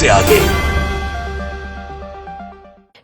सबसे आगे।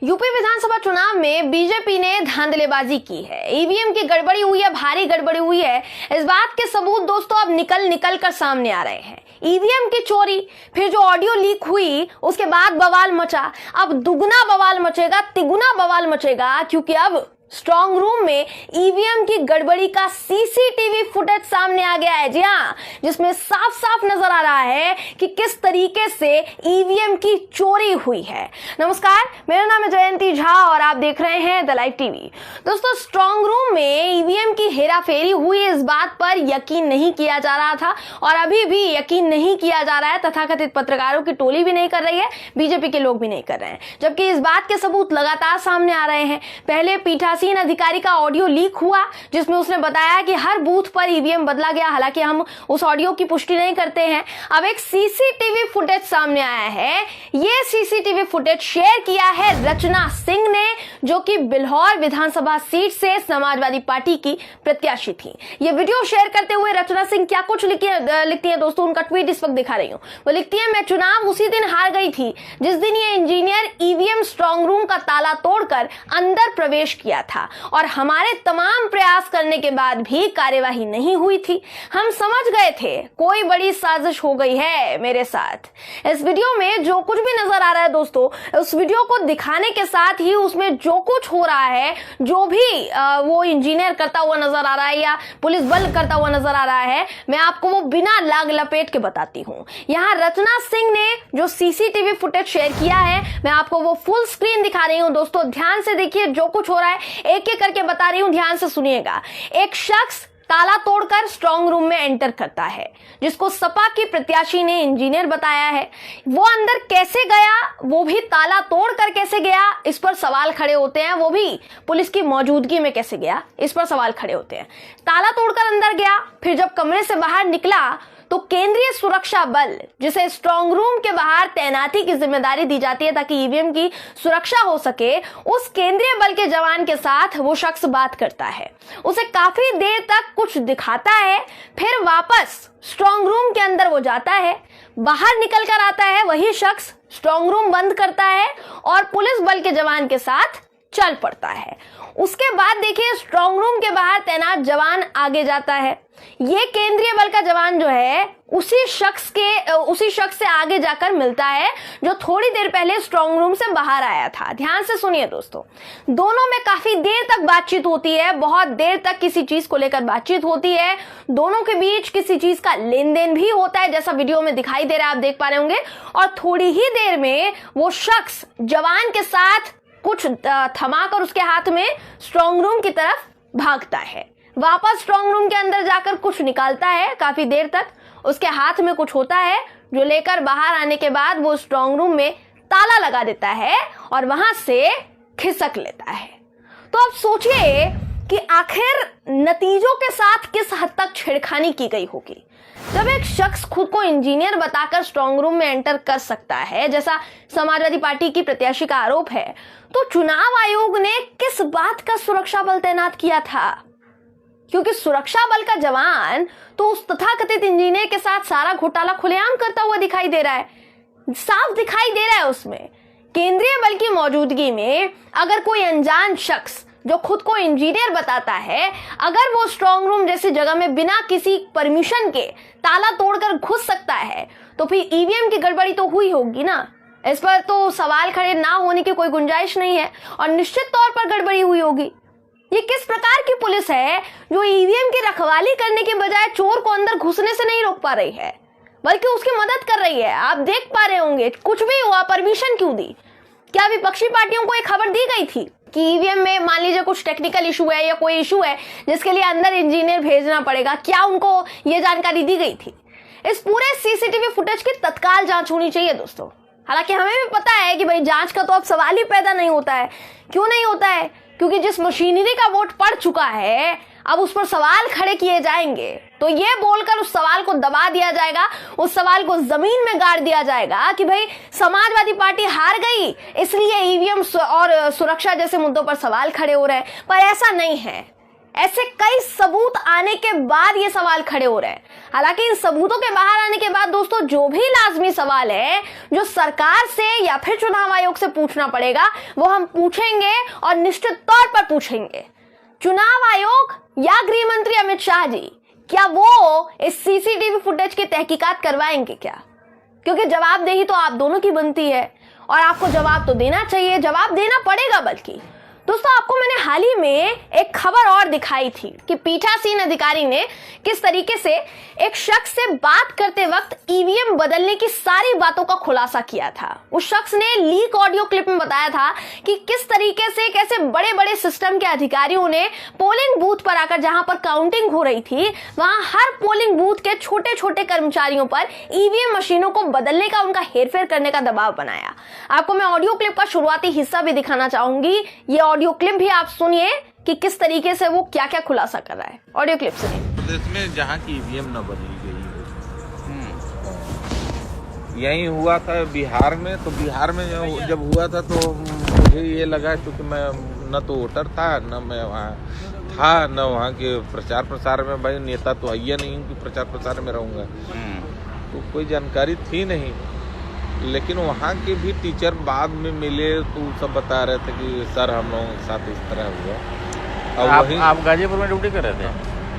यूपी विधानसभा चुनाव में बीजेपी ने धांधलेबाजी की है, ईवीएम की गड़बड़ी हुई है, भारी गड़बड़ी हुई है। इस बात के सबूत दोस्तों अब निकल कर सामने आ रहे हैं। ईवीएम की चोरी, फिर जो ऑडियो लीक हुई उसके बाद बवाल मचा। अब दुगना बवाल मचेगा, तिगुना बवाल मचेगा, क्योंकि अब स्ट्रांग रूम में ईवीएम की गड़बड़ी का सीसीटीवी फुटेज सामने आ गया है। जी हाँ, जिसमें साफ साफ नजर आ रहा है कि किस तरीके से ईवीएम की चोरी हुई है। नमस्कार, मेरा नाम है जयंती झा और आप देख रहे हैं द लाइव टीवी। दोस्तों, स्ट्रांग रूम में ईवीएम की हेराफेरी हुई, इस बात पर यकीन नहीं किया जा रहा था और अभी भी यकीन नहीं किया जा रहा है। तथाकथित पत्रकारों की टोली भी नहीं कर रही है, बीजेपी के लोग भी नहीं कर रहे हैं, जबकि इस बात के सबूत लगातार सामने आ रहे हैं। पहले पीठासीन अधिकारी का ऑडियो लीक हुआ जिसमें उसने बताया कि हर बूथ पर ईवीएम बदला गया, हालांकि हम उस ऑडियो की पुष्टि नहीं करते हैं। अब एक सीसीटीवी फुटेज सामने आया है। ये सीसीटीवी फुटेज शेयर किया है रचना सिंह ने, जो कि बिल्हौर विधानसभा सीट से समाजवादी पार्टी की प्रत्याशी थी। ये वीडियो शेयर करते हुए रचना सिंह क्या कुछ लिखती है दोस्तों, उनका ट्वीट इस वक्त दिखा रही हूं। वो लिखती है, मैं चुनाव उसी दिन हार गई थी जिस दिन ये इंजीनियर ईवीएम स्ट्रांग रूम का ताला तोड़कर अंदर प्रवेश किया था और हमारे तमाम प्रयास करने के बाद भी कार्यवाही नहीं हुई थी। हम समझ गए थे कोई बड़ी साजिश हो गई है मेरे साथ। इस वीडियो में जो कुछ भी नजर आ रहा है दोस्तों, उस वीडियो को दिखाने के साथ ही उसमें जो कुछ हो रहा है, जो भी वो इंजीनियर करता हुआ नजर आ रहा है या पुलिस बल करता हुआ नजर आ रहा है, मैं आपको वो बिना लाग लपेट के बताती हूँ। यहाँ रचना सिंह ने जो सीसीटीवी फुटेज शेयर किया है, मैं आपको वो फुल स्क्रीन दिखा रही हूँ। दोस्तों ध्यान से देखिए जो कुछ हो रहा है, एक एक करके बता रही हूं, ध्यान से सुनिएगा। एक शख्स ताला तोड़कर स्ट्रांग रूम में एंटर करता है, जिसको सपा की प्रत्याशी ने इंजीनियर बताया है। वो अंदर कैसे गया, वो भी ताला तोड़कर कैसे गया, इस पर सवाल खड़े होते हैं। वो भी पुलिस की मौजूदगी में कैसे गया, इस पर सवाल खड़े होते हैं। ताला तोड़कर अंदर गया, फिर जब कमरे से बाहर निकला तो केंद्रीय सुरक्षा बल, जिसे स्ट्रांग रूम के बाहर तैनाती की जिम्मेदारी दी जाती है ताकि ईवीएम की सुरक्षा हो सके, उस केंद्रीय बल के जवान के साथ वो शख्स बात करता है, उसे काफी देर तक कुछ दिखाता है, फिर वापस स्ट्रांग रूम के अंदर वो जाता है, बाहर निकल कर आता है, वही शख्स स्ट्रांग रूम बंद करता है और पुलिस बल के जवान के साथ चल पड़ता है। उसके बाद देखिए, स्ट्रांग रूम के बाहर तैनात जवान आगे जाता है। ये केंद्रीय बल का जवान जो है उसी शख्स से आगे जाकर मिलता है जो थोड़ी देर पहले स्ट्रांग रूम से बाहर आया था। ध्यान से सुनिए दोस्तों, दोनों में काफी देर तक बातचीत होती है, बहुत देर तक किसी चीज को लेकर बातचीत होती है। दोनोों के बीच किसी चीज का लेन देन भी होता है, जैसा वीडियो में दिखाई दे रहा है, आप देख पा रहे होंगे। और थोड़ी ही देर में वो शख्स जवान के साथ कुछ थमाकर उसके हाथ में स्ट्रांग रूम की तरफ भागता है, वापस स्ट्रांग रूम के अंदर जाकर कुछ निकालता है। काफी देर तक उसके हाथ में कुछ होता है जो लेकर बाहर आने के बाद वो स्ट्रांग रूम में ताला लगा देता है और वहां से खिसक लेता है। तो अब सोचिए कि आखिर नतीजों के साथ किस हद तक छेड़खानी की गई होगी। जब एक शख्स खुद को इंजीनियर बताकर स्ट्रांग रूम में एंटर कर सकता है, जैसा समाजवादी पार्टी की प्रत्याशी का आरोप है, तो चुनाव आयोग ने किस बात का सुरक्षा बल तैनात किया था? क्योंकि सुरक्षा बल का जवान तो उस तथाकथित इंजीनियर के साथ सारा घोटाला खुलेआम करता हुआ दिखाई दे रहा है, साफ दिखाई दे रहा है। उसमें केंद्रीय बल की मौजूदगी में अगर कोई अनजान शख्स जो खुद को इंजीनियर बताता है, अगर वो स्ट्रांग रूम जैसी जगह में बिना किसी परमिशन के ताला तोड़कर घुस सकता है, तो फिर ईवीएम की गड़बड़ी तो हुई होगी ना। इस पर तो सवाल खड़े ना होने की कोई गुंजाइश नहीं है और निश्चित तौर पर गड़बड़ी हुई होगी। ये किस प्रकार की पुलिस है जो ईवीएम की रखवाली करने के बजाय चोर को अंदर घुसने से नहीं रोक पा रही है, बल्कि उसकी मदद कर रही है? आप देख पा रहे होंगे, कुछ भी हुआ, परमिशन क्यों दी? क्या विपक्षी पार्टियों को एक खबर दी गई थी कि ईवीएम में मान लीजिए कुछ टेक्निकल इशू है या कोई इशू है जिसके लिए अंदर इंजीनियर भेजना पड़ेगा? क्या उनको ये जानकारी दी गई थी? इस पूरे सीसीटीवी फुटेज की तत्काल जांच होनी चाहिए दोस्तों। हालांकि हमें भी पता है कि भाई जांच का तो अब सवाल ही पैदा नहीं होता है। क्यों नहीं होता है? क्योंकि जिस मशीनरी का वोट पड़ चुका है, अब उस पर सवाल खड़े किए जाएंगे तो ये बोलकर उस सवाल को दबा दिया जाएगा, उस सवाल को जमीन में गाड़ दिया जाएगा कि भाई समाजवादी पार्टी हार गई इसलिए ईवीएम और सुरक्षा जैसे मुद्दों पर सवाल खड़े हो रहे हैं। पर ऐसा नहीं है, ऐसे कई सबूत आने के बाद ये सवाल खड़े हो रहे हैं। हालांकि इन सबूतों के बाहर आने के बाद दोस्तों जो भी लाजमी सवाल है जो सरकार से या फिर चुनाव आयोग से पूछना पड़ेगा वो हम पूछेंगे और निश्चित तौर पर पूछेंगे। चुनाव आयोग या गृह मंत्री अमित शाह जी, क्या वो इस सीसीटीवी फुटेज की तहकीकात करवाएंगे क्या? क्योंकि जवाबदेही तो आप दोनों की बनती है और आपको जवाब तो देना चाहिए, जवाब देना पड़ेगा। बल्कि दोस्तों आपको मैंने हाल ही में एक खबर और दिखाई थी कि पीठासीन अधिकारी ने किस तरीके से एक शख्स से बात करते वक्त ईवीएम बदलने की सारी बातों का खुलासा किया था। उस शख्स ने लीक ऑडियो क्लिप में बताया था कि किस तरीके से कैसे बड़े बड़े सिस्टम के अधिकारियों ने पोलिंग बूथ पर आकर जहां पर काउंटिंग हो रही थी वहां हर पोलिंग बूथ के छोटे छोटे कर्मचारियों पर ईवीएम मशीनों को बदलने का, उनका हेरफेर करने का दबाव बनाया। आपको मैं ऑडियो क्लिप का शुरुआती हिस्सा भी दिखाना चाहूंगी। ये ऑडियो क्लिप भी आप सुनिए कि किस तरीके से वो क्या क्या खुलासा कर रहा है। ऑडियो क्लिप सुनिए। प्रदेश में जहाँ की ईवीएम न बदली गई यही हुआ था बिहार में। तो बिहार में जब हुआ था तो मुझे ये लगा क्योंकि मैं न तो वोटर था न मैं वहाँ था न वहाँ के प्रचार प्रसार में, भाई नेता तो है नहीं कि प्रचार प्रसार में रहूँगा, तो कोई जानकारी थी नहीं। लेकिन वहाँ के भी टीचर बाद में मिले तो सब बता रहे थे कि सर हम लोगों के साथ इस तरह हुआ। और आप गाजीपुर में ड्यूटी कर रहे थे?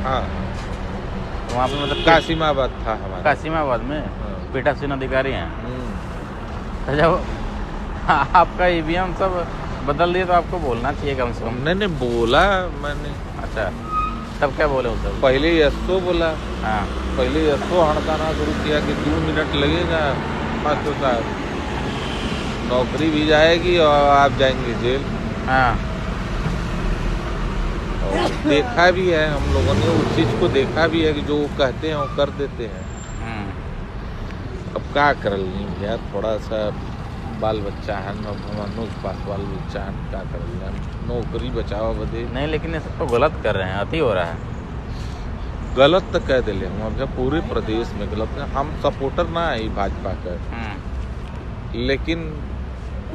हाँ, वहाँ पे मतलब कासिमाबाद था हमारा। कासिमाबाद में पीठासीन अधिकारी हैं। तो जब आपका ईवीएम सब बदल दिए तो आपको बोलना चाहिए कम से कम। नहीं बोला मैंने। अच्छा, तब क्या बोले उस सब? पहले यस्सो बोला। हाँ, पहले यस्सो हड़काना शुरू किया कि 2 मिनट लगेगा मास्टर साहब, नौकरी भी जाएगी और आप जाएंगे जेल। हाँ, और देखा भी है हम लोगों ने, उस चीज को देखा भी है कि जो वो कहते हैं वो कर देते हैं। अब क्या कर ली भैया, थोड़ा सा बाल बच्चा है मनोज पास बाल बच्चा है, क्या कर लिया, नौकरी बचावा बदे नहीं। लेकिन ये सब तो गलत कर रहे हैं, अति हो रहा है। गलत तो कह दिले हम अब पूरे प्रदेश में गलत है। हम सपोर्टर ना है भाजपा का, लेकिन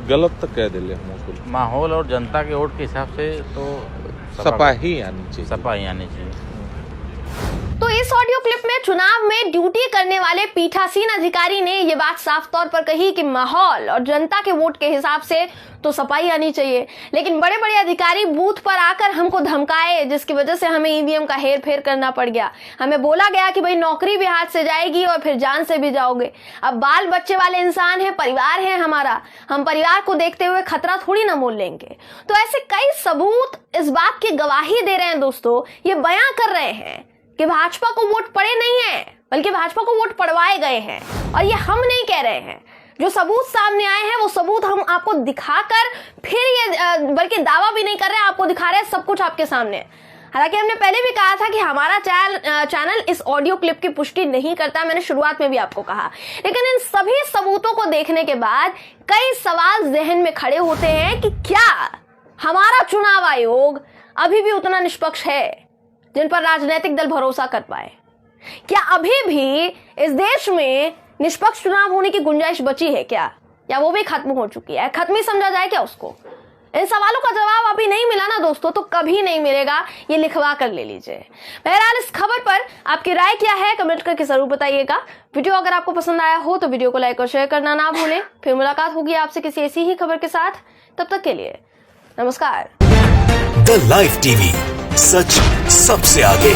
गलत तो कह दिले हम। माहौल और जनता के वोट के हिसाब से तो सपा ही आनी चाहिए, सपा ही आनी चाहिए। तो इस ऑडियो क्लिप में चुनाव में ड्यूटी करने वाले पीठासीन अधिकारी ने यह बात साफ तौर पर कही कि माहौल और जनता के वोट के हिसाब से तो सफाई आनी चाहिए, लेकिन बड़े बड़े अधिकारी बूथ पर आकर हमको धमकाए जिसकी वजह से हमें ईवीएम का हेर फेर करना पड़ गया। हमें बोला गया कि भाई नौकरी भी हाथ से जाएगी और फिर जान से भी जाओगे। अब बाल बच्चे वाले इंसान है, परिवार है हमारा, हम परिवार को देखते हुए खतरा थोड़ी ना मोल लेंगे। तो ऐसे कई सबूत इस बात की गवाही दे रहे हैं दोस्तों, ये बयां कर रहे हैं कि भाजपा को वोट पड़े नहीं है बल्कि भाजपा को वोट पड़वाए गए हैं। और ये हम नहीं कह रहे हैं, जो सबूत सामने आए हैं वो सबूत हम आपको दिखाकर फिर ये बल्कि दावा भी नहीं कर रहे हैं, आपको दिखा रहे हैं सब कुछ आपके सामने। हालांकि हमने पहले भी कहा था कि हमारा चैनल इस ऑडियो क्लिप की पुष्टि नहीं करता, मैंने शुरुआत में भी आपको कहा। लेकिन इन सभी सबूतों को देखने के बाद कई सवाल जहन में खड़े होते हैं कि क्या हमारा चुनाव आयोग अभी भी उतना निष्पक्ष है जिन पर राजनीतिक दल भरोसा कर पाए? क्या अभी भी इस देश में निष्पक्ष चुनाव होने की गुंजाइश बची है क्या, या वो भी खत्म हो चुकी है? खत्म ही समझा जाए क्या उसको? इन सवालों का जवाब अभी नहीं मिला ना दोस्तों, तो कभी नहीं मिलेगा, ये लिखवा कर ले लीजिए। बहरहाल इस खबर पर आपकी राय क्या है कमेंट करके जरूर बताइएगा। वीडियो अगर आपको पसंद आया हो तो वीडियो को लाइक और शेयर करना ना भूलें। फिर मुलाकात होगी आपसे किसी ऐसी ही खबर के साथ, तब तक के लिए नमस्कार। द लाइव टीवी, सच सबसे आगे।